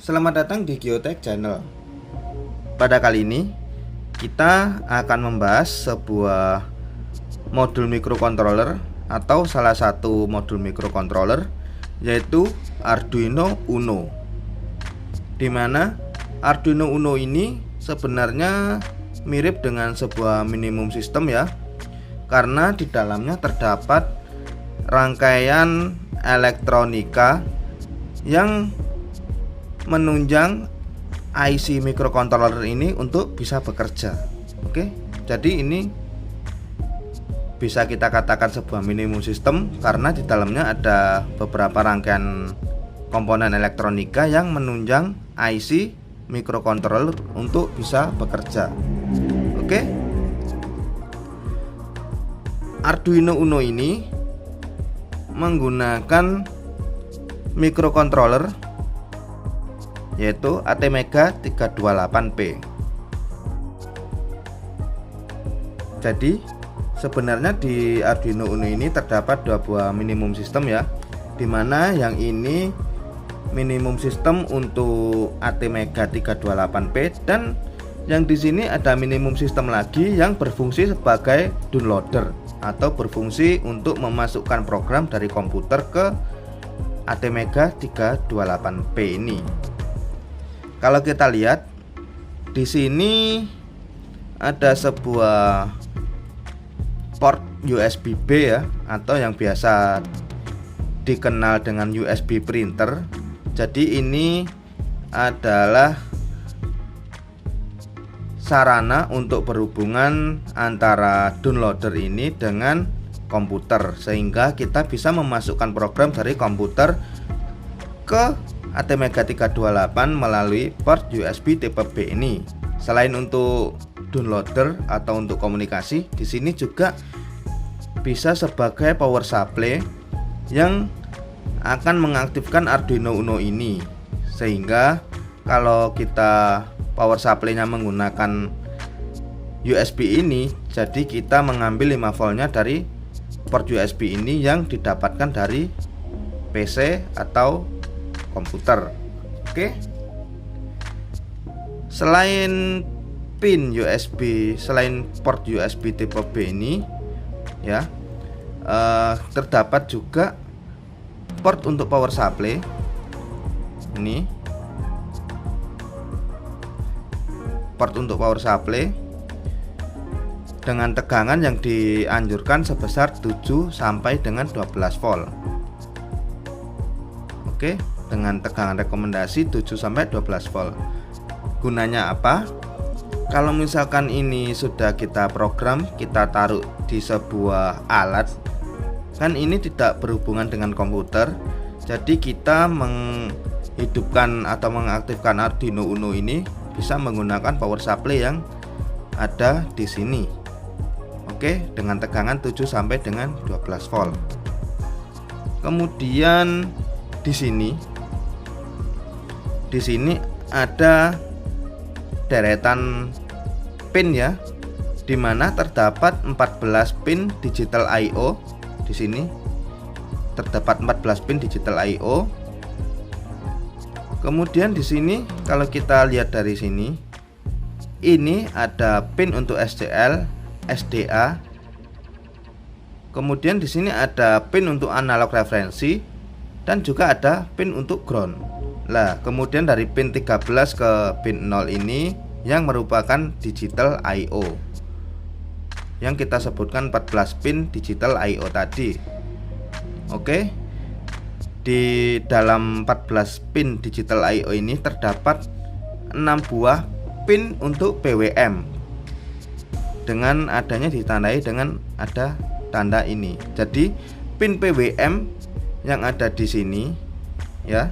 Selamat datang di Geotech Channel. Pada kali ini kita akan membahas sebuah modul microcontroller atau salah satu modul microcontroller, yaitu Arduino Uno. Dimana Arduino Uno ini sebenarnya mirip dengan sebuah minimum system ya, karena di dalamnya terdapat rangkaian elektronika yang menunjang IC microcontroller ini untuk bisa bekerja. Oke, jadi ini bisa kita katakan sebuah minimum system karena di dalamnya ada beberapa rangkaian komponen elektronika yang menunjang IC microcontroller untuk bisa bekerja. Oke, Arduino Uno ini menggunakan microcontroller yaitu ATmega 328P. Jadi sebenarnya di Arduino Uno ini terdapat dua buah minimum system ya, dimana yang ini minimum system untuk ATmega 328P dan yang di sini ada minimum system lagi yang berfungsi sebagai downloader atau berfungsi untuk memasukkan program dari komputer ke ATmega 328P ini. Kalau kita lihat di sini ada sebuah port USB-B ya, atau yang biasa dikenal dengan USB printer. Jadi ini adalah sarana untuk berhubungan antara downloader ini dengan komputer, sehingga kita bisa memasukkan program dari komputer ke ATmega 328 melalui port USB tipe B ini. Selain untuk downloader atau untuk komunikasi, di sini juga bisa sebagai power supply yang akan mengaktifkan Arduino Uno ini. Sehingga kalau kita power supply-nya menggunakan USB ini, jadi kita mengambil 5 voltnya dari port USB ini yang didapatkan dari PC atau komputer. Oke. Selain pin USB, selain port USB tipe B ini ya, terdapat juga port untuk power supply. Ini port untuk power supply dengan tegangan yang dianjurkan sebesar 7 sampai dengan 12 volt. Oke, dengan tegangan rekomendasi 7 sampai 12 volt. Gunanya apa? Kalau misalkan ini sudah kita program, kita taruh di sebuah alat, kan ini tidak berhubungan dengan komputer. Jadi kita menghidupkan atau mengaktifkan Arduino Uno ini bisa menggunakan power supply yang ada di sini. Oke, dengan tegangan 7 sampai dengan 12 volt. Kemudian di sini ada deretan pin ya, dimana terdapat 14 pin digital I/O. Di sini terdapat 14 pin digital I/O. Kemudian di sini kalau kita lihat dari sini, ini ada pin untuk SCL, SDA. Kemudian di sini ada pin untuk analog referensi dan juga ada pin untuk ground. Lah, kemudian dari pin 13 ke pin 0 ini yang merupakan digital I/O, yang kita sebutkan 14 pin digital I/O tadi. Oke. Di dalam 14 pin digital I/O ini terdapat 6 buah pin untuk PWM, dengan adanya ditandai dengan ada tanda ini. Jadi pin PWM yang ada di sini ya,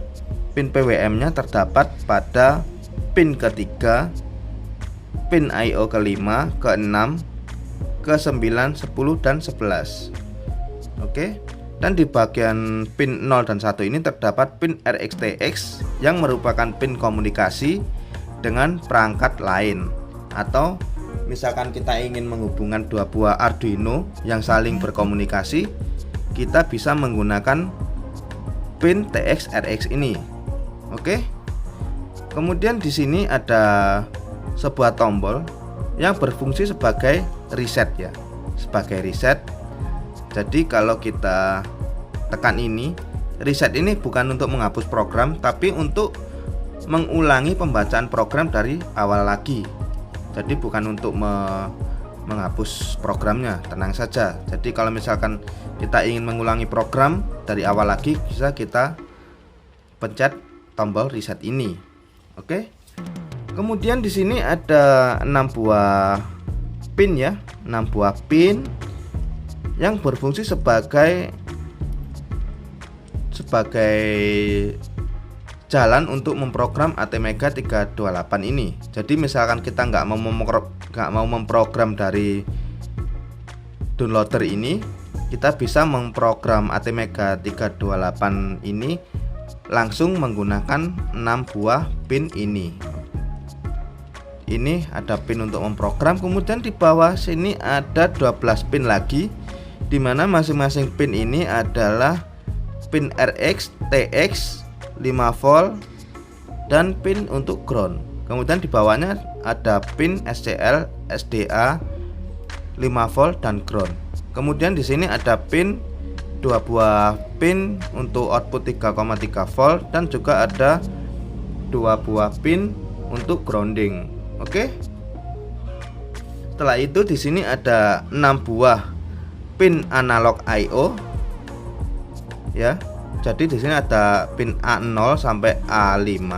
pin PWM-nya terdapat pada pin ketiga, pin I/O kelima, ke-6, ke-9, 10 dan 11. Oke. Dan di bagian pin 0 dan 1 ini terdapat pin RxTx yang merupakan pin komunikasi dengan perangkat lain, atau misalkan kita ingin menghubungkan dua buah Arduino yang saling berkomunikasi, kita bisa menggunakan pin TX RX ini. Oke. Kemudian di sini ada sebuah tombol yang berfungsi sebagai reset ya, sebagai reset. Jadi kalau kita tekan ini, reset ini bukan untuk menghapus program, tapi untuk mengulangi pembacaan program dari awal lagi. Jadi bukan untuk menghapus programnya, tenang saja. Jadi kalau misalkan kita ingin mengulangi program dari awal lagi, bisa kita pencet tombol reset ini. Oke. Kemudian di sini ada 6 buah pin ya, 6 buah pin yang berfungsi sebagai jalan untuk memprogram ATmega 328 ini. Jadi misalkan kita nggak mau memprogram dari downloader ini, kita bisa memprogram ATmega 328 ini langsung menggunakan 6 buah pin ini. Ini ada pin untuk memprogram. Kemudian di bawah sini ada 12 pin lagi, dimana masing-masing pin ini adalah pin RX, TX, 5 volt dan pin untuk ground. Kemudian di bawahnya ada pin SCL, SDA, 5 volt dan ground. Kemudian di sini ada pin 2 buah pin untuk output 3,3 volt dan juga ada 2 buah pin untuk grounding. Oke. Setelah itu di sini ada 6 buah pin analog I/O. Ya. Jadi di sini ada pin A0 sampai A5.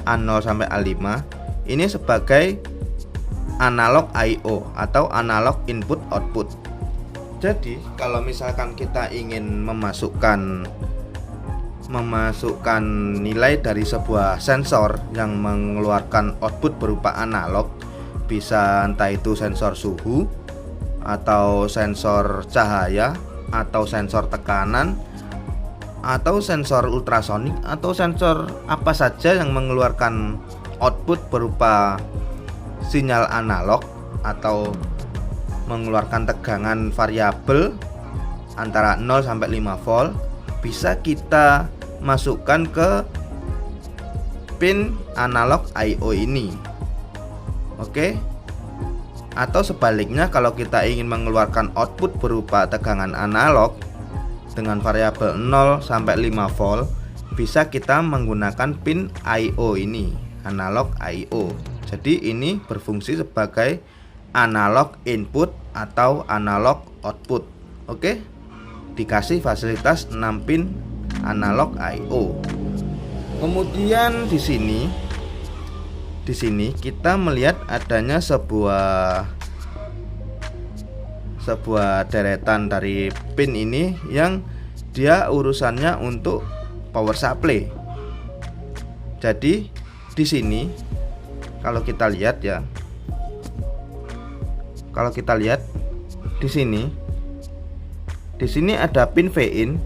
A0 sampai A5 ini sebagai analog I/O atau analog input output. Jadi kalau misalkan kita ingin memasukkan nilai dari sebuah sensor yang mengeluarkan output berupa analog, bisa entah itu sensor suhu atau sensor cahaya atau sensor tekanan atau sensor ultrasonik atau sensor apa saja yang mengeluarkan output berupa sinyal analog atau mengeluarkan tegangan variabel antara 0 sampai 5 volt, bisa kita masukkan ke pin analog I/O ini. Oke. Atau sebaliknya, kalau kita ingin mengeluarkan output berupa tegangan analog dengan variabel 0 sampai 5 volt, bisa kita menggunakan pin I/O ini, analog I/O. Jadi ini berfungsi sebagai analog input atau analog output. Oke. Dikasih fasilitas 6 pin analog I/O. Kemudian di sini kita melihat adanya sebuah deretan dari pin ini yang dia urusannya untuk power supply. Jadi di sini kalau kita lihat ya, di sini ada pin VIN.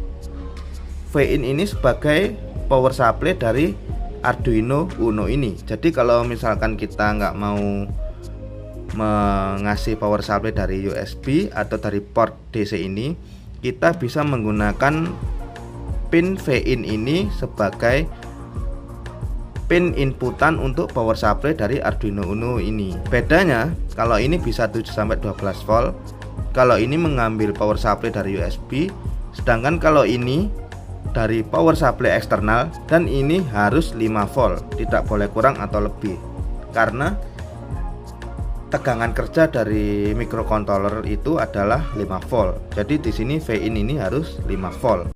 VIN ini sebagai power supply dari Arduino Uno ini. Jadi kalau misalkan kita nggak mau mengasih power supply dari USB atau dari port DC ini, kita bisa menggunakan pin VIN ini sebagai pin inputan untuk power supply dari Arduino Uno ini. Bedanya, kalau ini bisa 7 sampai 12 volt, kalau ini mengambil power supply dari USB, sedangkan kalau ini dari power supply eksternal, dan ini harus 5 volt, tidak boleh kurang atau lebih, karena tegangan kerja dari microcontroller itu adalah 5 volt. Jadi di sini VIN ini harus 5 volt.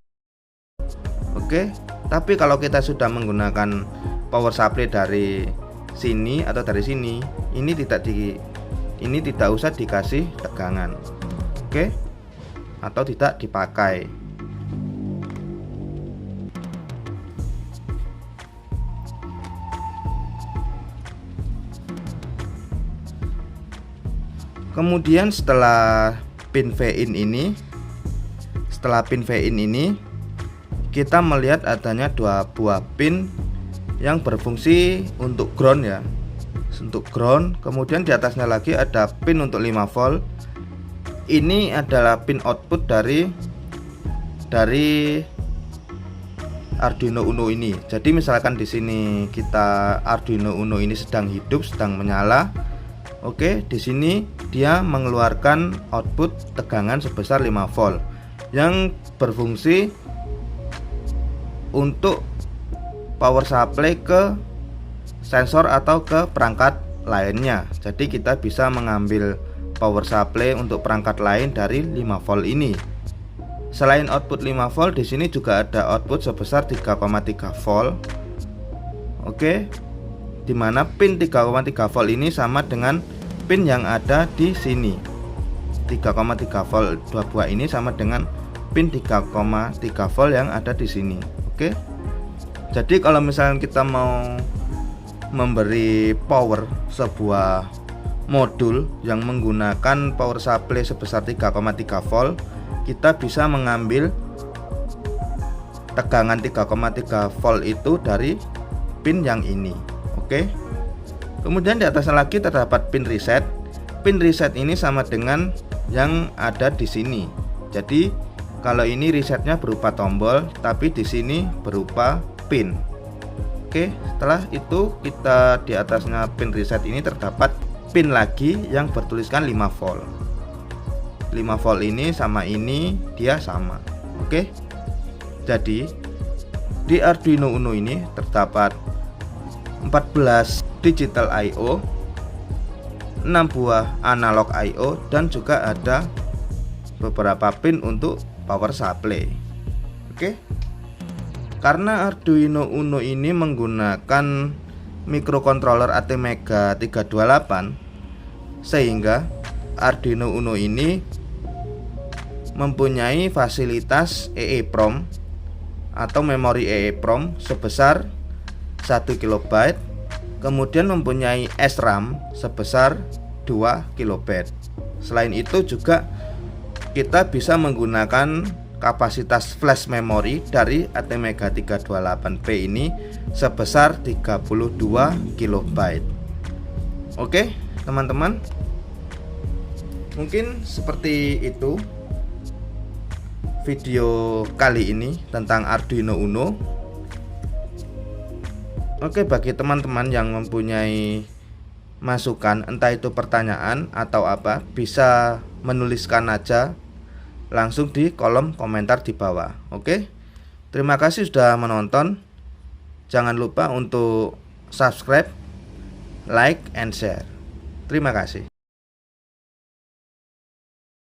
Oke, tapi kalau kita sudah menggunakan power supply dari sini atau dari sini, ini tidak usah dikasih tegangan. Oke, atau tidak dipakai. Kemudian setelah pin VIN ini, kita melihat adanya 2 buah pin yang berfungsi untuk ground ya, untuk ground. Kemudian di atasnya lagi ada pin untuk 5 volt. Ini adalah pin output dari Arduino Uno ini. Jadi misalkan di sini kita Arduino Uno ini sedang hidup, sedang menyala. Oke, di sini dia mengeluarkan output tegangan sebesar 5 volt yang berfungsi untuk power supply ke sensor atau ke perangkat lainnya. Jadi kita bisa mengambil power supply untuk perangkat lain dari 5 volt ini. Selain output 5 volt, di sini juga ada output sebesar 3,3 volt. Oke. Dimana pin 3,3 volt ini sama dengan pin yang ada di sini. 3,3 volt dua buah ini sama dengan pin 3,3 volt yang ada di sini. Oke. Jadi kalau misalnya kita mau memberi power sebuah modul yang menggunakan power supply sebesar 3,3 volt, kita bisa mengambil tegangan 3,3 volt itu dari pin yang ini. Oke. Kemudian di atasnya lagi terdapat pin reset. Pin reset ini sama dengan yang ada di sini. Jadi kalau ini resetnya berupa tombol, tapi di sini berupa pin. Oke, setelah itu kita di atasnya pin reset ini terdapat pin lagi yang bertuliskan 5 volt. 5 volt ini sama ini dia sama. Oke. Jadi di Arduino Uno ini terdapat 14 digital I/O, 6 buah analog I/O, dan juga ada beberapa pin untuk power supply. Oke. Karena Arduino Uno ini menggunakan microcontroller ATmega 328, sehingga Arduino Uno ini mempunyai fasilitas EEPROM atau memori EEPROM sebesar 1 KB, kemudian mempunyai SRAM sebesar 2 KB. Selain itu juga kita bisa menggunakan kapasitas flash memory dari ATmega 328P ini sebesar 32 KB. Oke, teman-teman. Mungkin seperti itu video kali ini tentang Arduino Uno. Oke, bagi teman-teman yang mempunyai masukan, entah itu pertanyaan atau apa, bisa menuliskan aja langsung di kolom komentar di bawah. Oke. Terima kasih sudah menonton. Jangan lupa untuk subscribe, like, and share. Terima kasih.